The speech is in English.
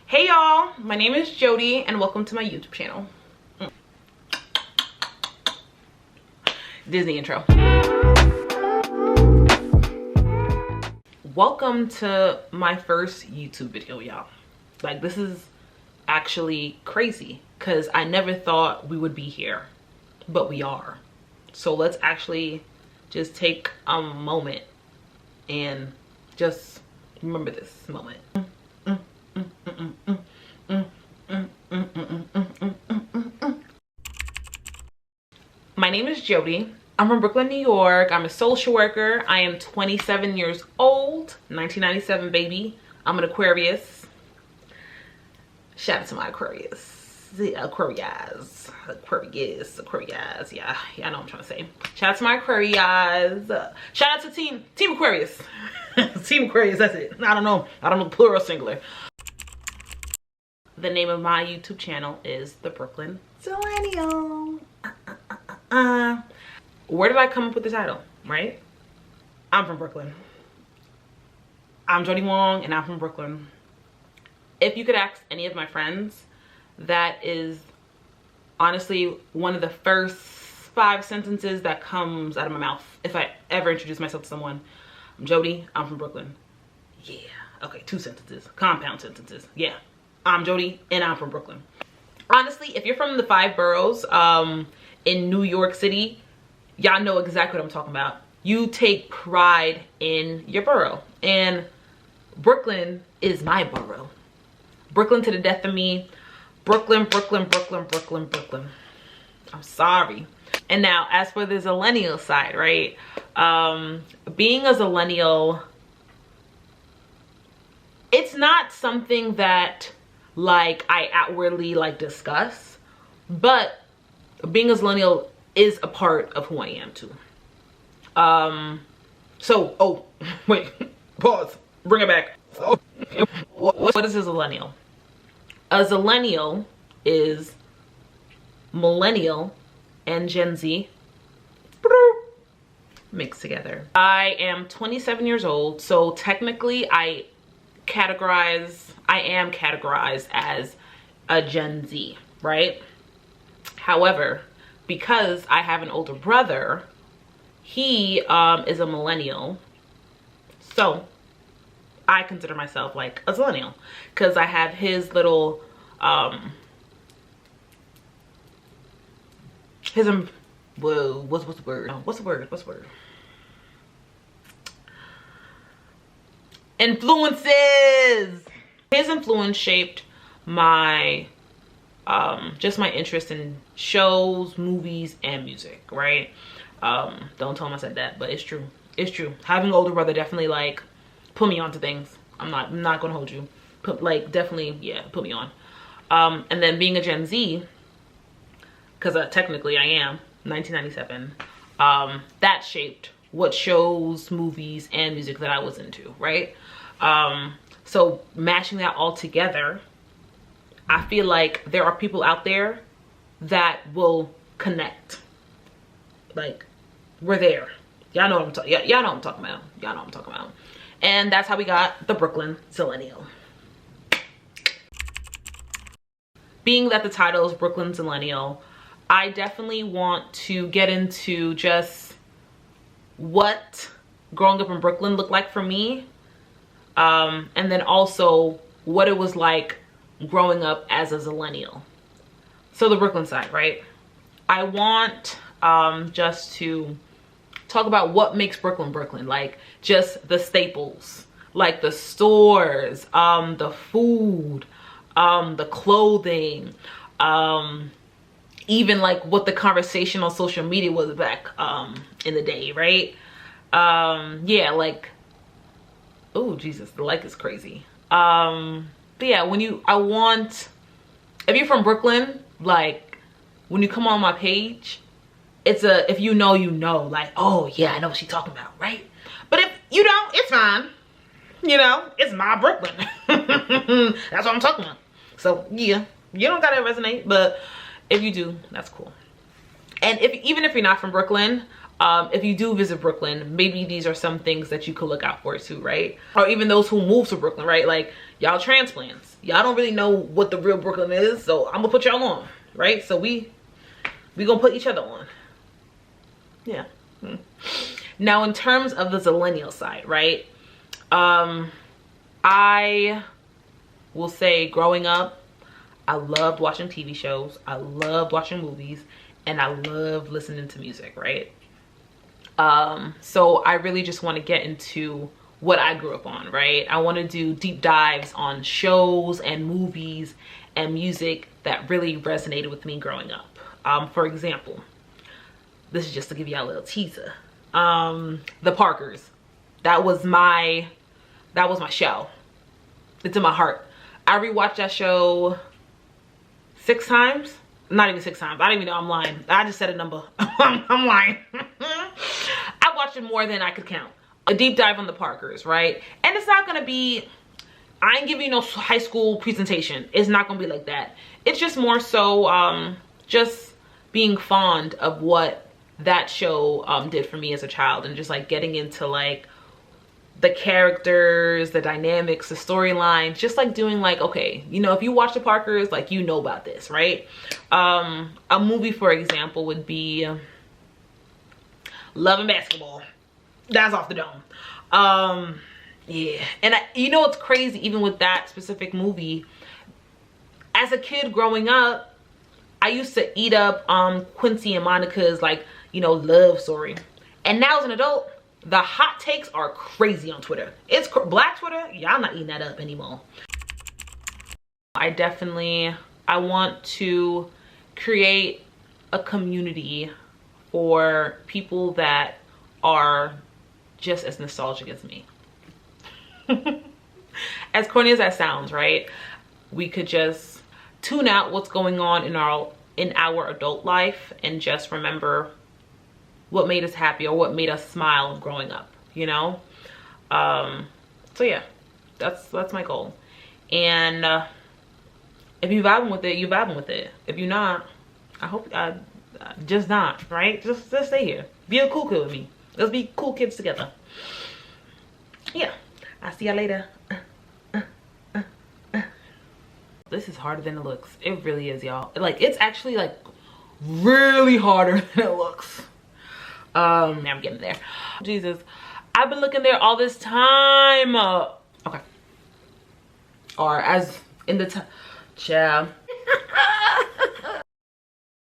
Hey y'all, my name is Jody and welcome to my YouTube channel. Disney intro. Welcome to my first YouTube video, y'all. Like, this is actually crazy because I never thought we would be here, but we are. So let's actually just take a moment and just remember this moment. My name is Jody. I'm from Brooklyn, New York. I'm a social worker. I am 27 years old, 1997 baby. I'm an Aquarius. Shout out to my Aquarius. The Aquarius. Yeah, I know what I'm trying to say. Shout out to my Aquarius. Shout out to Team Aquarius. Team Aquarius, that's it. I don't know plural, singular. The name of my YouTube channel is the Brooklyn Zillennial. Where did I come up with the title, right? I'm from Brooklyn. I'm Jody Wong and I'm from Brooklyn. If you could ask any of my friends, that is honestly one of the first 5 sentences that comes out of my mouth if I ever introduce myself to someone. I'm Jody, I'm from Brooklyn. Yeah, okay, 2 sentences, compound sentences. Yeah, I'm Jody and I'm from Brooklyn. Honestly, if you're from the 5 boroughs in New York City, y'all know exactly what I'm talking about. You take pride in your borough, and Brooklyn is my borough. Brooklyn to the death of me. Brooklyn, Brooklyn, Brooklyn, Brooklyn, Brooklyn. I'm sorry. And now, as for the Zillennial side, right? Being a Zillennial, it's not something that like I outwardly like discuss, but being a Zillennial is a part of who I am too. Oh wait, pause, bring it back. What is a Zillennial? A Zillennial is millennial and Gen Z mixed together. I am 27 years old, so technically I am categorized as a Gen Z, right? However, because I have an older brother, he is a millennial, so I consider myself like a Zillennial because I have his little what's the word? Influences. His influence shaped my just my interest in shows, movies, and music, right? Don't tell him I said that, but it's true. It's true. Having an older brother definitely like put me onto things. I'm not gonna hold you. Definitely, yeah, put me on. And then being a Gen Z, because technically I am 1997, that shaped what shows, movies, and music that I was into, right? So mashing that all together, I feel like there are people out there that will connect. Like, we're there. Y'all know what I'm talking. Y'all know what I'm talking about. Y'all know what I'm talking about. And that's how we got the Brooklyn Zillennial. Being that the title is Brooklyn Zillennial, I definitely want to get into just what growing up in Brooklyn looked like for me. And then also what it was like growing up as a Zillennial. So the Brooklyn side, right? I want just to talk about what makes Brooklyn Brooklyn, like just the staples, like the stores, the food, the clothing, even like what the conversation on social media was back in the day, right? Yeah, like, oh Jesus, the like is crazy. But yeah, if you're from Brooklyn, like when you come on my page, if you know, you know, like, oh yeah, I know what she's talking about, right? But if you don't, it's fine. You know, it's my Brooklyn. That's what I'm talking about. So yeah, you don't gotta resonate, but if you do, that's cool. And even if you're not from Brooklyn, if you do visit Brooklyn, maybe these are some things that you could look out for too, right? Or even those who move to Brooklyn, right? Like, Y'all transplants. Y'all don't really know what the real Brooklyn is, so I'm gonna put y'all on, right? So we gonna put each other on. Yeah. Now, in terms of the Zillennial side, right? I will say growing up, I loved watching TV shows. I loved watching movies, and I loved listening to music, right? So I really just want to get into what I grew up on, right? I want to do deep dives on shows and movies and music that really resonated with me growing up. For example, this is just to give y'all a little teaser. The Parkers. That was my show. It's in my heart. I rewatched that show 6 times. Not even 6 times. I don't even know, I'm lying. I just said a number. I'm lying. I watched it more than I could count. A deep dive on the Parkers, right? And it's not gonna be, I ain't giving you no high school presentation. It's not gonna be like that. It's just more so just being fond of what that show did for me as a child, and just like getting into like the characters, the dynamics, the storylines, just like doing like, okay, you know, if you watch the Parkers, like, you know about this, right? A movie, for example, would be Love and Basketball. That's off the dome. Yeah. And you know what's crazy, even with that specific movie, as a kid growing up, I used to eat up Quincy and Monica's, like, you know, love story. And now as an adult, the hot takes are crazy on Twitter. It's Black Twitter, y'all not eating that up anymore. I want to create a community for people that are just as nostalgic as me. As corny as that sounds, right? We could just tune out what's going on in our adult life and just remember what made us happy or what made us smile growing up, you know? So yeah, that's my goal. And if you vibing with it, you vibing with it. If you're not, I hope just not, right? Just stay here. Be a cool kid with me. Let's be cool kids together. Yeah, I'll see y'all later. This is harder than it looks. It really is, y'all. Like, it's actually like really harder than it looks. I'm getting there. Jesus, I've been looking there all this time. Okay. Or as in the time, child.